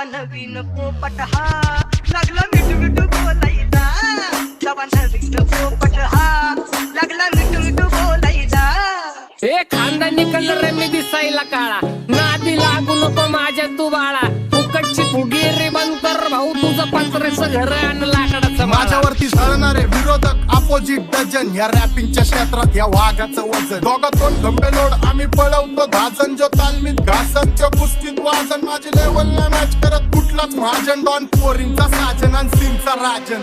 जेव्हा नवीन पोपट हा लागला मिठू मिठू बोलायला, जेव्हा नवीन पोपट हा लागला मिठू मिठू बोलायला. हे खानदानी कलर मी दिसायला काळा, नादी लागू नको माझ्या तू बाळा. फुकटची फुगीरी बंद कर भाऊ, तुझं पत्र्याचं घर आणि लाकडाचं माळा. माझ्यावरती झळणारे विरोधक अपोजिट डझन, या रॅपिंगच्या क्षेत्रात या वाघाचं वजन. दोघातून गंभे लोड आम्ही पळवतो धाजन, जो तालमीत घासनच्या कुस्तीत वाजन. माझी लेवल नाही मॅच करत कुठलाच महाजन, डॉन पोरींचा साजन आणि सिंगचा राजन.